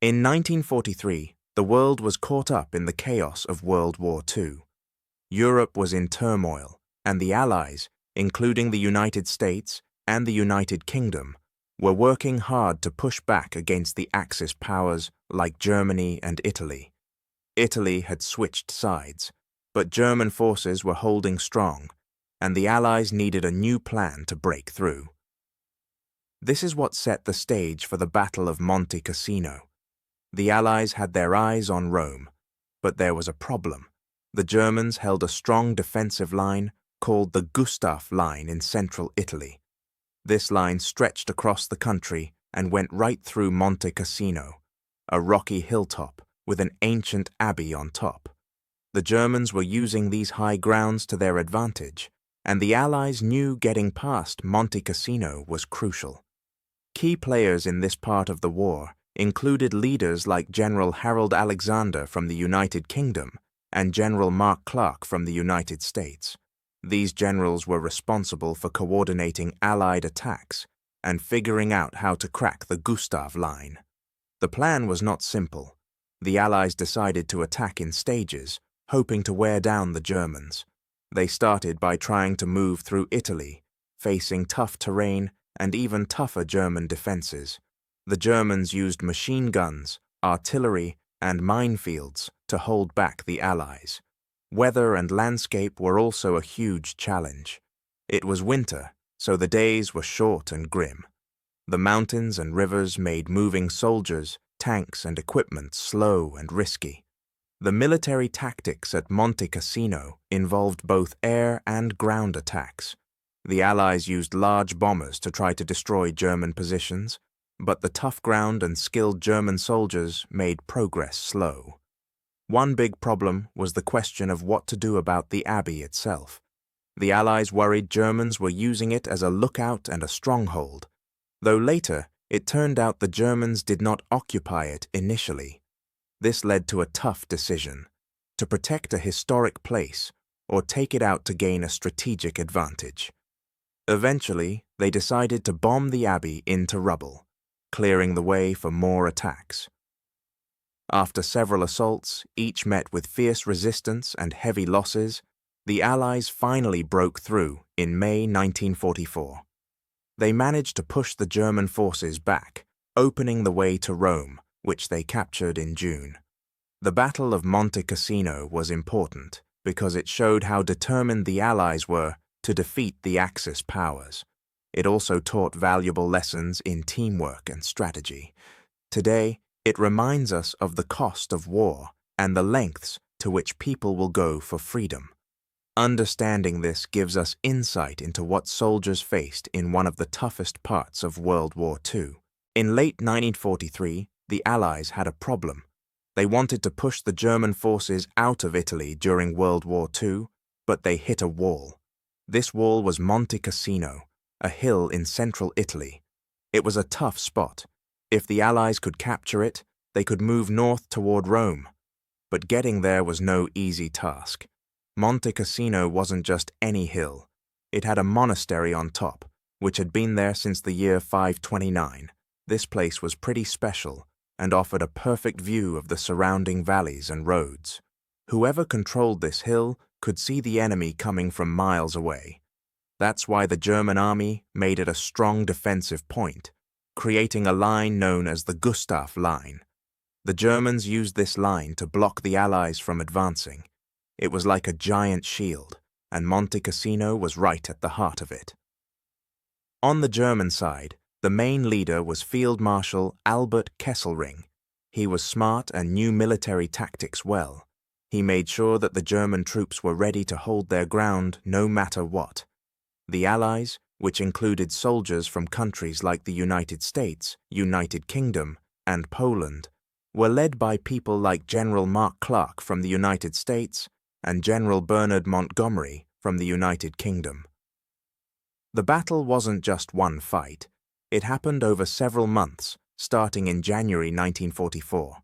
In 1943, the world was caught up in the chaos of World War II. Europe was in turmoil, and the Allies, including the United States and the United Kingdom, were working hard to push back against the Axis powers like Germany and Italy. Italy had switched sides, but German forces were holding strong, and the Allies needed a new plan to break through. This is what set the stage for the Battle of Monte Cassino. The Allies had their eyes on Rome, but there was a problem. The Germans held a strong defensive line called the Gustav Line in central Italy. This line stretched across the country and went right through Monte Cassino, a rocky hilltop with an ancient abbey on top. The Germans were using these high grounds to their advantage, and the Allies knew getting past Monte Cassino was crucial. Key players in this part of the war included leaders like General Harold Alexander from the United Kingdom and General Mark Clark from the United States. These generals were responsible for coordinating Allied attacks and figuring out how to crack the Gustav Line. The plan was not simple. The Allies decided to attack in stages, hoping to wear down the Germans. They started by trying to move through Italy, facing tough terrain and even tougher German defenses. The Germans used machine guns, artillery, and minefields to hold back the Allies. Weather and landscape were also a huge challenge. It was winter, so the days were short and grim. The mountains and rivers made moving soldiers, tanks, and equipment slow and risky. The military tactics at Monte Cassino involved both air and ground attacks. The Allies used large bombers to try to destroy German positions, but the tough ground and skilled German soldiers made progress slow. One big problem was the question of what to do about the abbey itself. The Allies worried Germans were using it as a lookout and a stronghold, though later it turned out the Germans did not occupy it initially. This led to a tough decision: to protect a historic place or take it out to gain a strategic advantage. Eventually, they decided to bomb the abbey into rubble, clearing the way for more attacks. After several assaults, each met with fierce resistance and heavy losses, the Allies finally broke through in May 1944. They managed to push the German forces back, opening the way to Rome, which they captured in June. The Battle of Monte Cassino was important because it showed how determined the Allies were to defeat the Axis powers. It also taught valuable lessons in teamwork and strategy. Today, it reminds us of the cost of war and the lengths to which people will go for freedom. Understanding this gives us insight into what soldiers faced in one of the toughest parts of World War II. In late 1943, the Allies had a problem. They wanted to push the German forces out of Italy during World War II, but they hit a wall. This wall was Monte Cassino, a hill in central Italy. It was a tough spot. If the Allies could capture it, they could move north toward Rome. But getting there was no easy task. Monte Cassino wasn't just any hill. It had a monastery on top, which had been there since the year 529. This place was pretty special and offered a perfect view of the surrounding valleys and roads. Whoever controlled this hill could see the enemy coming from miles away. That's why the German army made it a strong defensive point, creating a line known as the Gustav Line. The Germans used this line to block the Allies from advancing. It was like a giant shield, and Monte Cassino was right at the heart of it. On the German side, the main leader was Field Marshal Albert Kesselring. He was smart and knew military tactics well. He made sure that the German troops were ready to hold their ground no matter what. The Allies, which included soldiers from countries like the United States, United Kingdom, and Poland, were led by people like General Mark Clark from the United States and General Bernard Montgomery from the United Kingdom. The battle wasn't just one fight. It happened over several months, starting in January 1944.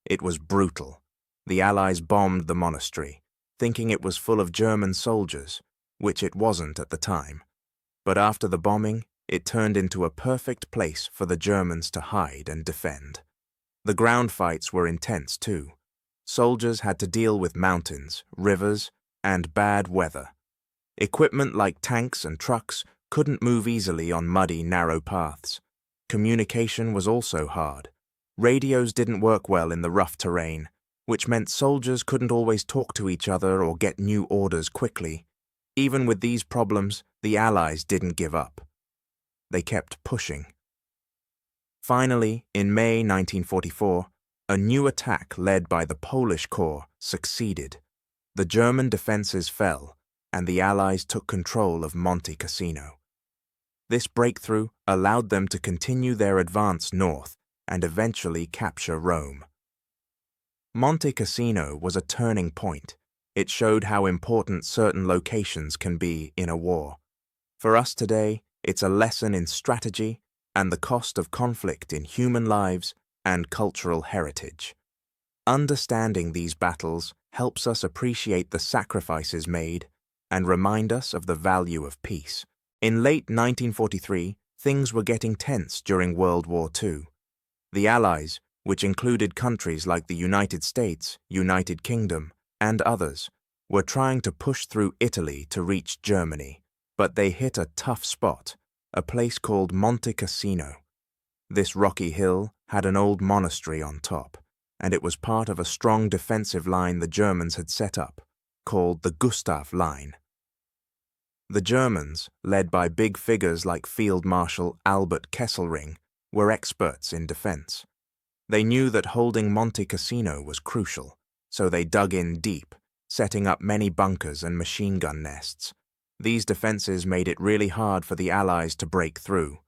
It was brutal. The Allies bombed the monastery, thinking it was full of German soldiers, which it wasn't at the time. But after the bombing, it turned into a perfect place for the Germans to hide and defend. The ground fights were intense too. Soldiers had to deal with mountains, rivers, and bad weather. Equipment like tanks and trucks couldn't move easily on muddy, narrow paths. Communication was also hard. Radios didn't work well in the rough terrain, which meant soldiers couldn't always talk to each other or get new orders quickly. Even with these problems, the Allies didn't give up. They kept pushing. Finally, in May 1944, a new attack led by the Polish Corps succeeded. The German defenses fell, and the Allies took control of Monte Cassino. This breakthrough allowed them to continue their advance north and eventually capture Rome. Monte Cassino was a turning point. It showed how important certain locations can be in a war. For us today, it's a lesson in strategy and the cost of conflict in human lives and cultural heritage. Understanding these battles helps us appreciate the sacrifices made and remind us of the value of peace. In late 1943, things were getting tense during World War II. The Allies, which included countries like the United States, United Kingdom, and others, were trying to push through Italy to reach Germany, but they hit a tough spot, a place called Monte Cassino. This rocky hill had an old monastery on top, and it was part of a strong defensive line the Germans had set up, called the Gustav Line. The Germans, led by big figures like Field Marshal Albert Kesselring, were experts in defense. They knew that holding Monte Cassino was crucial, so they dug in deep, setting up many bunkers and machine gun nests. These defenses made it really hard for the Allies to break through.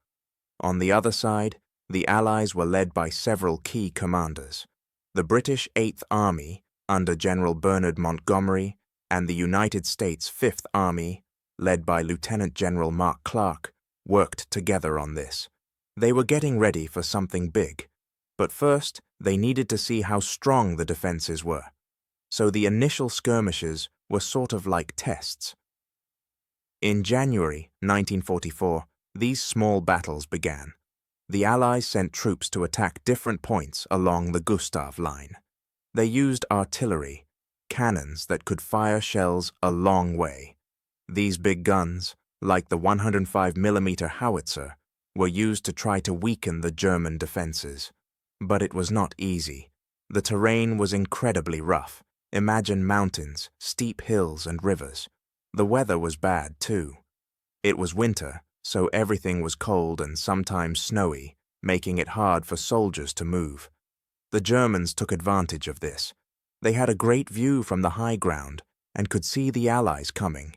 On the other side, the Allies were led by several key commanders. The British 8th Army, under General Bernard Montgomery, and the United States 5th Army, led by Lieutenant General Mark Clark, worked together on this. They were getting ready for something big, but first they needed to see how strong the defenses were. So the initial skirmishes were sort of like tests. In January 1944, these small battles began. The Allies sent troops to attack different points along the Gustav Line. They used artillery, cannons that could fire shells a long way. These big guns, like the 105mm howitzer, were used to try to weaken the German defenses. But it was not easy. The terrain was incredibly rough. Imagine mountains, steep hills, and rivers. The weather was bad, too. It was winter, so everything was cold and sometimes snowy, making it hard for soldiers to move. The Germans took advantage of this. They had a great view from the high ground and could see the Allies coming.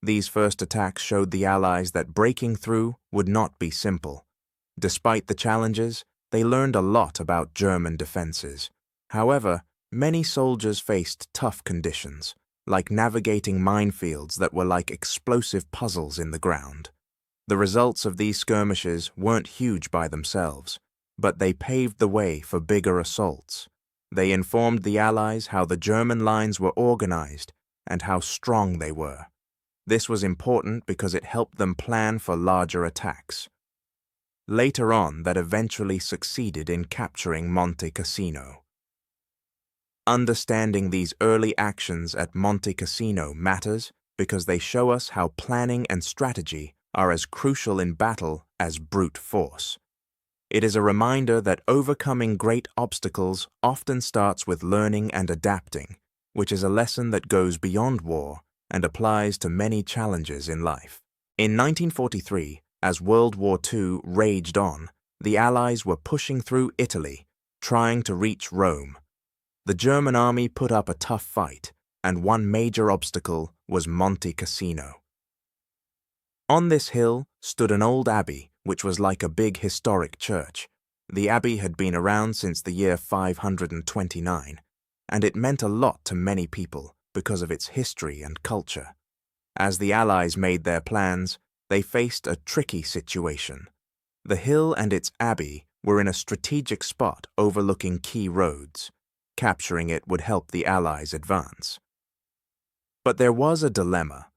These first attacks showed the Allies that breaking through would not be simple. Despite the challenges, they learned a lot about German defenses. However, many soldiers faced tough conditions, like navigating minefields that were like explosive puzzles in the ground. The results of these skirmishes weren't huge by themselves, but they paved the way for bigger assaults. They informed the Allies how the German lines were organized and how strong they were. This was important because it helped them plan for larger attacks. Later on, that eventually succeeded in capturing Monte Cassino. Understanding these early actions at Monte Cassino matters because they show us how planning and strategy are as crucial in battle as brute force. It is a reminder that overcoming great obstacles often starts with learning and adapting, which is a lesson that goes beyond war and applies to many challenges in life. In 1943, as World War II raged on, the Allies were pushing through Italy, trying to reach Rome. The German army put up a tough fight, and one major obstacle was Monte Cassino. On this hill stood an old abbey, which was like a big historic church. The abbey had been around since the year 529, and it meant a lot to many people because of its history and culture. As the Allies made their plans, they faced a tricky situation. The hill and its abbey were in a strategic spot overlooking key roads. Capturing it would help the Allies advance. But there was a dilemma.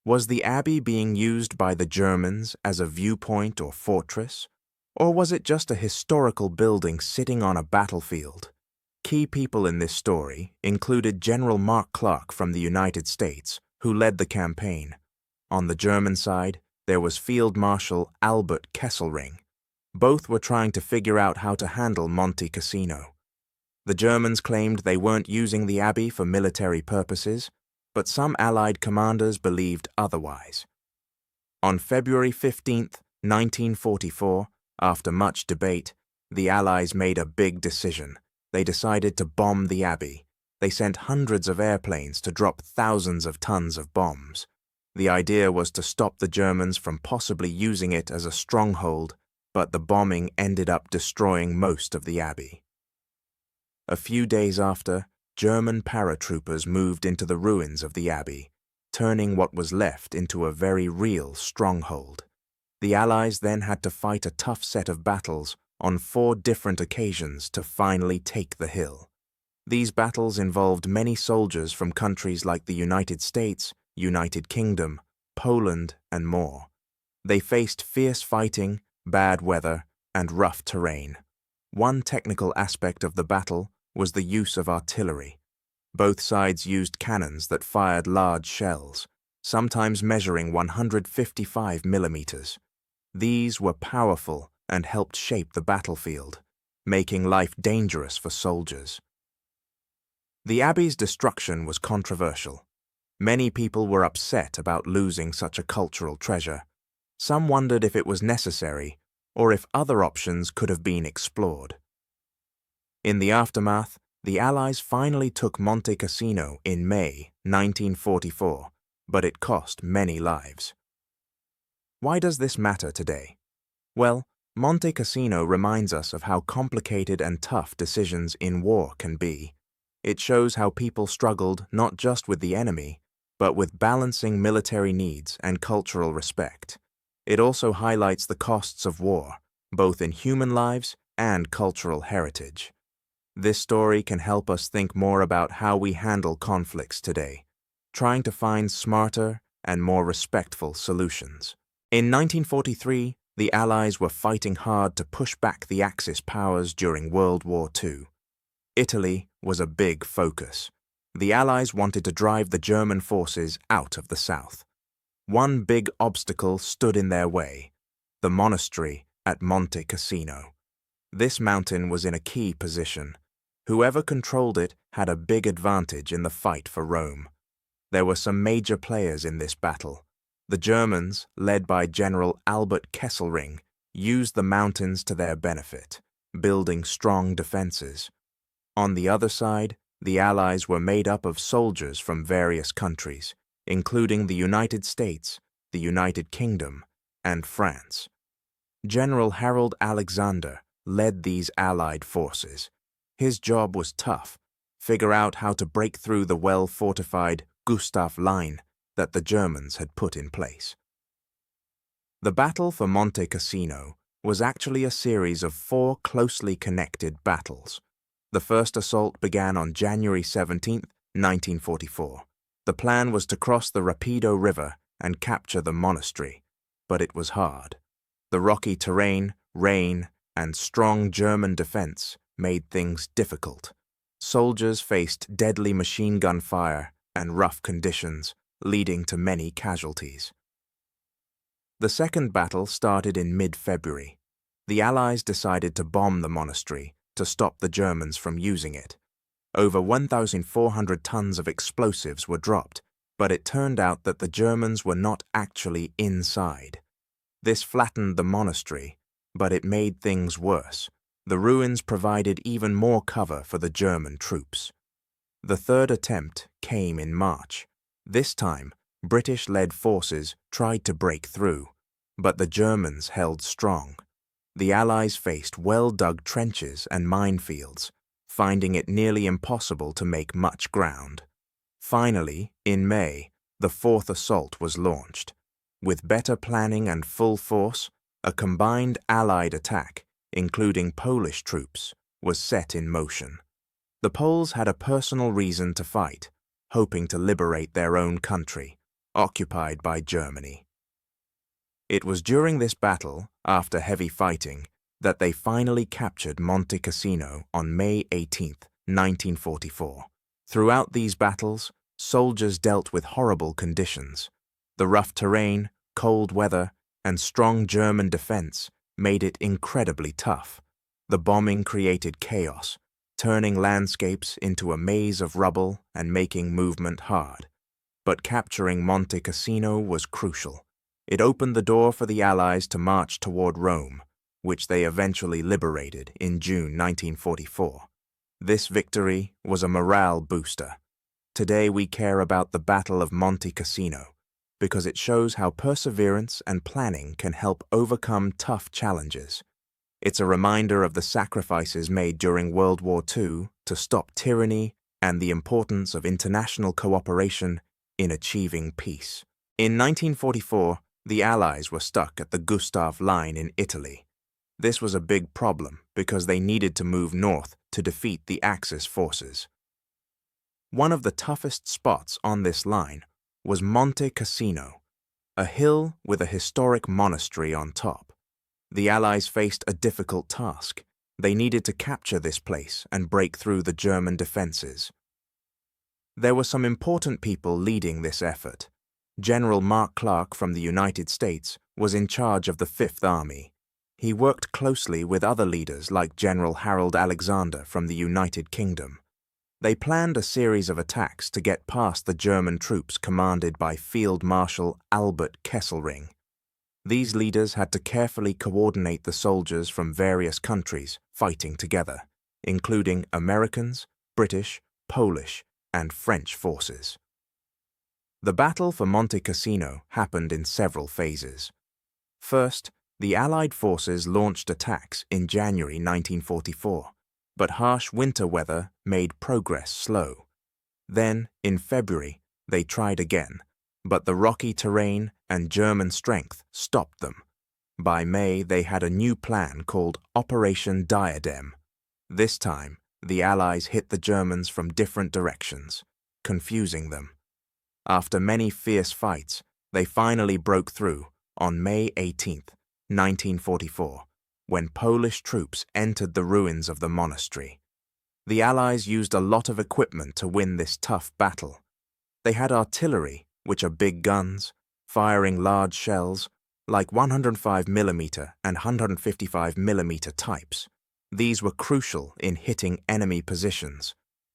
Was the abbey being used by the Germans as a viewpoint or fortress, Or was it just a historical building sitting on a battlefield? Key people in this story included General Mark Clark from the United States, who led the campaign. On the German side, there was Field Marshal Albert Kesselring. Both were trying to figure out how to handle Monte Cassino. The Germans claimed they weren't using the abbey for military purposes, but some Allied commanders believed otherwise. On February 15, 1944, after much debate, the Allies made a big decision. They decided to bomb the abbey. They sent hundreds of airplanes to drop thousands of tons of bombs. The idea was to stop the Germans from possibly using it as a stronghold, but the bombing ended up destroying most of the abbey. A few days after, German paratroopers moved into the ruins of the abbey, turning what was left into a very real stronghold. The Allies then had to fight a tough set of battles on 4 different occasions to finally take the hill. These battles involved many soldiers from countries like the United States, United Kingdom, Poland, and more. They faced fierce fighting, bad weather, and rough terrain. One technical aspect of the battle was the use of artillery. Both sides used cannons that fired large shells, sometimes measuring 155 millimeters. These were powerful and helped shape the battlefield, making life dangerous for soldiers. The abbey's destruction was controversial. Many people were upset about losing such a cultural treasure. Some wondered if it was necessary or if other options could have been explored. In the aftermath, the Allies finally took Monte Cassino in May 1944, but it cost many lives. Why does this matter today? Well, Monte Cassino reminds us of how complicated and tough decisions in war can be. It shows how people struggled not just with the enemy, but with balancing military needs and cultural respect. It also highlights the costs of war, both in human lives and cultural heritage. This story can help us think more about how we handle conflicts today, trying to find smarter and more respectful solutions. In 1943, the Allies were fighting hard to push back the Axis powers during World War II. Italy was a big focus. The Allies wanted to drive the German forces out of the south. One big obstacle stood in their way: the monastery at Monte Cassino. This mountain was in a key position. Whoever controlled it had a big advantage in the fight for Rome. There were some major players in this battle. The Germans, led by General Albert Kesselring, used the mountains to their benefit, building strong defenses. On the other side, the Allies were made up of soldiers from various countries, including the United States, the United Kingdom, and France. General Harold Alexander led these Allied forces. His job was tough: figure out how to break through the well-fortified Gustav Line that the Germans had put in place. The Battle for Monte Cassino was actually a series of 4 closely connected battles. The first assault began on January 17, 1944. The plan was to cross the Rapido River and capture the monastery, but it was hard. The rocky terrain, rain, and strong German defense made things difficult. Soldiers faced deadly machine gun fire and rough conditions, leading to many casualties. The second battle started in mid-February. The Allies decided to bomb the monastery to stop the Germans from using it. Over 1,400 tons of explosives were dropped, but it turned out that the Germans were not actually inside. This flattened the monastery, but it made things worse. The ruins provided even more cover for the German troops. The third attempt came in March. This time, British-led forces tried to break through, but the Germans held strong. The Allies faced well-dug trenches and minefields, finding it nearly impossible to make much ground. Finally, in May, the fourth assault was launched. With better planning and full force, a combined Allied attack, including Polish troops, was set in motion. The Poles had a personal reason to fight, hoping to liberate their own country, occupied by Germany. It was during this battle, after heavy fighting, that they finally captured Monte Cassino on May 18, 1944. Throughout these battles, soldiers dealt with horrible conditions. The rough terrain, cold weather, and strong German defense made it incredibly tough. The bombing created chaos, turning landscapes into a maze of rubble and making movement hard. But capturing Monte Cassino was crucial. It opened the door for the Allies to march toward Rome, which they eventually liberated in June 1944. This victory was a morale booster. Today we care about the Battle of Monte Cassino because it shows how perseverance and planning can help overcome tough challenges. It's a reminder of the sacrifices made during World War II to stop tyranny and the importance of international cooperation in achieving peace. In 1944, the Allies were stuck at the Gustav Line in Italy. This was a big problem because they needed to move north to defeat the Axis forces. One of the toughest spots on this line was Monte Cassino, a hill with a historic monastery on top. The Allies faced a difficult task. They needed to capture this place and break through the German defenses. There were some important people leading this effort. General Mark Clark from the United States was in charge of the Fifth Army. He worked closely with other leaders like General Harold Alexander from the United Kingdom. They planned a series of attacks to get past the German troops commanded by Field Marshal Albert Kesselring. These leaders had to carefully coordinate the soldiers from various countries fighting together, including Americans, British, Polish, and French forces. The battle for Monte Cassino happened in several phases. First, the Allied forces launched attacks in January 1944, but harsh winter weather made progress slow. Then, in February, they tried again, but the rocky terrain and German strength stopped them. By May, they had a new plan called Operation Diadem. This time, the Allies hit the Germans from different directions, confusing them. After many fierce fights, they finally broke through on May 18, 1944, when Polish troops entered the ruins of the monastery. The Allies used a lot of equipment to win this tough battle. They had artillery, which are big guns, firing large shells, like 105mm and 155mm types. These were crucial in hitting enemy positions.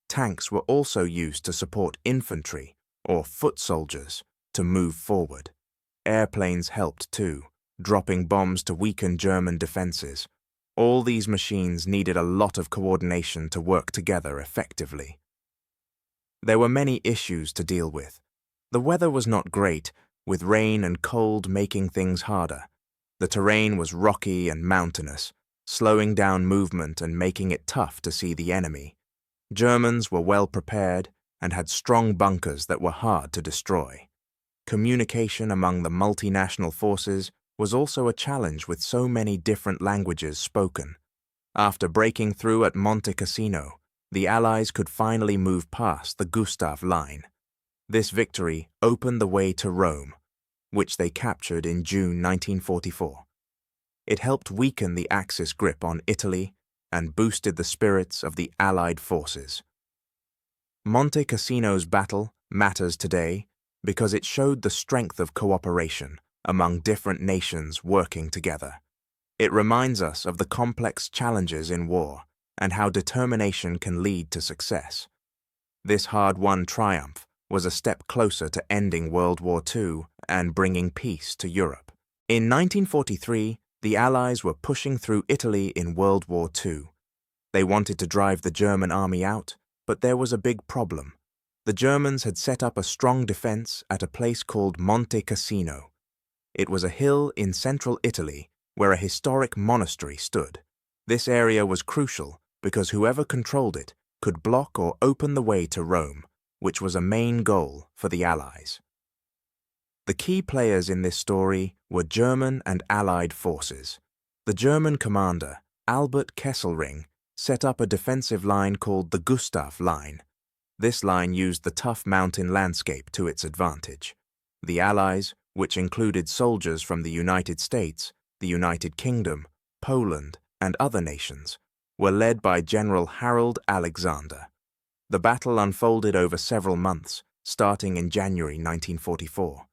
Tanks were also used to support infantry, or foot soldiers, to move forward. Airplanes helped too, dropping bombs to weaken German defenses. All these machines needed a lot of coordination to work together effectively. There were many issues to deal with. The weather was not great, with rain and cold making things harder. The terrain was rocky and mountainous, slowing down movement and making it tough to see the enemy. Germans were well prepared and had strong bunkers that were hard to destroy. Communication among the multinational forces was also a challenge with so many different languages spoken. After breaking through at Monte Cassino, the Allies could finally move past the Gustav Line. This victory opened the way to Rome, which they captured in June 1944. It helped weaken the Axis grip on Italy and boosted the spirits of the Allied forces. Monte Cassino's battle matters today because it showed the strength of cooperation among different nations working together. It reminds us of the complex challenges in war and how determination can lead to success. This hard-won triumph was a step closer to ending World War II and bringing peace to Europe. In 1943, the Allies were pushing through Italy in World War II. They wanted to drive the German army out, but there was a big problem. The Germans had set up a strong defense at a place called Monte Cassino. It was a hill in central Italy where a historic monastery stood. This area was crucial because whoever controlled it could block or open the way to Rome, which was a main goal for the Allies. The key players in this story were German and Allied forces. The German commander, Albert Kesselring, set up a defensive line called the Gustav Line. This line used the tough mountain landscape to its advantage. The Allies, which included soldiers from the United States, the United Kingdom, Poland, and other nations, were led by General Harold Alexander. The battle unfolded over several months, starting in January 1944.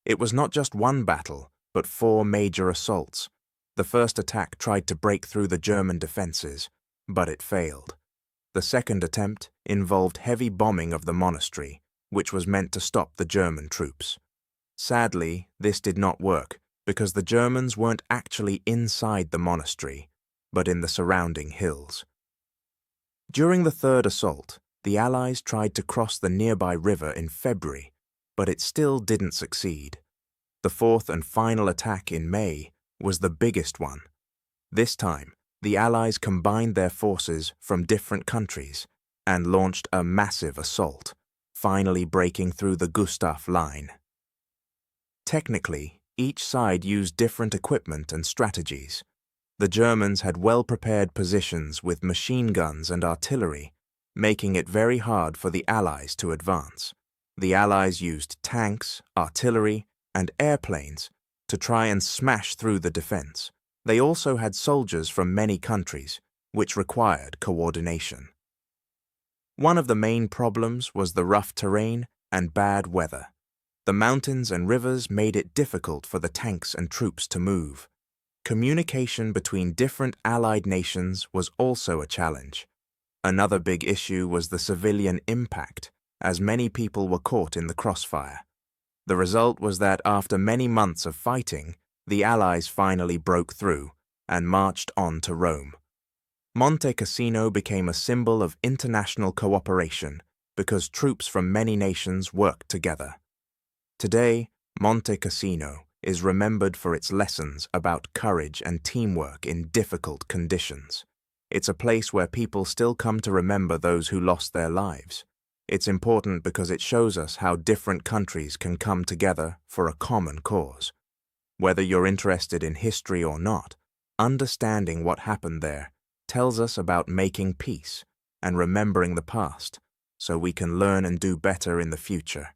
It was not just one battle, but 4 major assaults. The first attack tried to break through the German defenses, but it failed. The second attempt involved heavy bombing of the monastery, which was meant to stop the German troops. Sadly, this did not work because the Germans weren't actually inside the monastery, but in the surrounding hills. During the third assault, the Allies tried to cross the nearby river in February, but it still didn't succeed. The fourth and final attack in May was the biggest one. This time, the Allies combined their forces from different countries and launched a massive assault, finally breaking through the Gustav Line. Technically, each side used different equipment and strategies. The Germans had well-prepared positions with machine guns and artillery, making it very hard for the Allies to advance. The Allies used tanks, artillery, and airplanes to try and smash through the defense. They also had soldiers from many countries, which required coordination. One of the main problems was the rough terrain and bad weather. The mountains and rivers made it difficult for the tanks and troops to move. Communication between different Allied nations was also a challenge. Another big issue was the civilian impact, as many people were caught in the crossfire. The result was that after many months of fighting, the Allies finally broke through and marched on to Rome. Monte Cassino became a symbol of international cooperation because troops from many nations worked together. Today, Monte Cassino is remembered for its lessons about courage and teamwork in difficult conditions. It's a place where people still come to remember those who lost their lives. It's important because it shows us how different countries can come together for a common cause. Whether you're interested in history or not, understanding what happened there tells us about making peace and remembering the past so we can learn and do better in the future.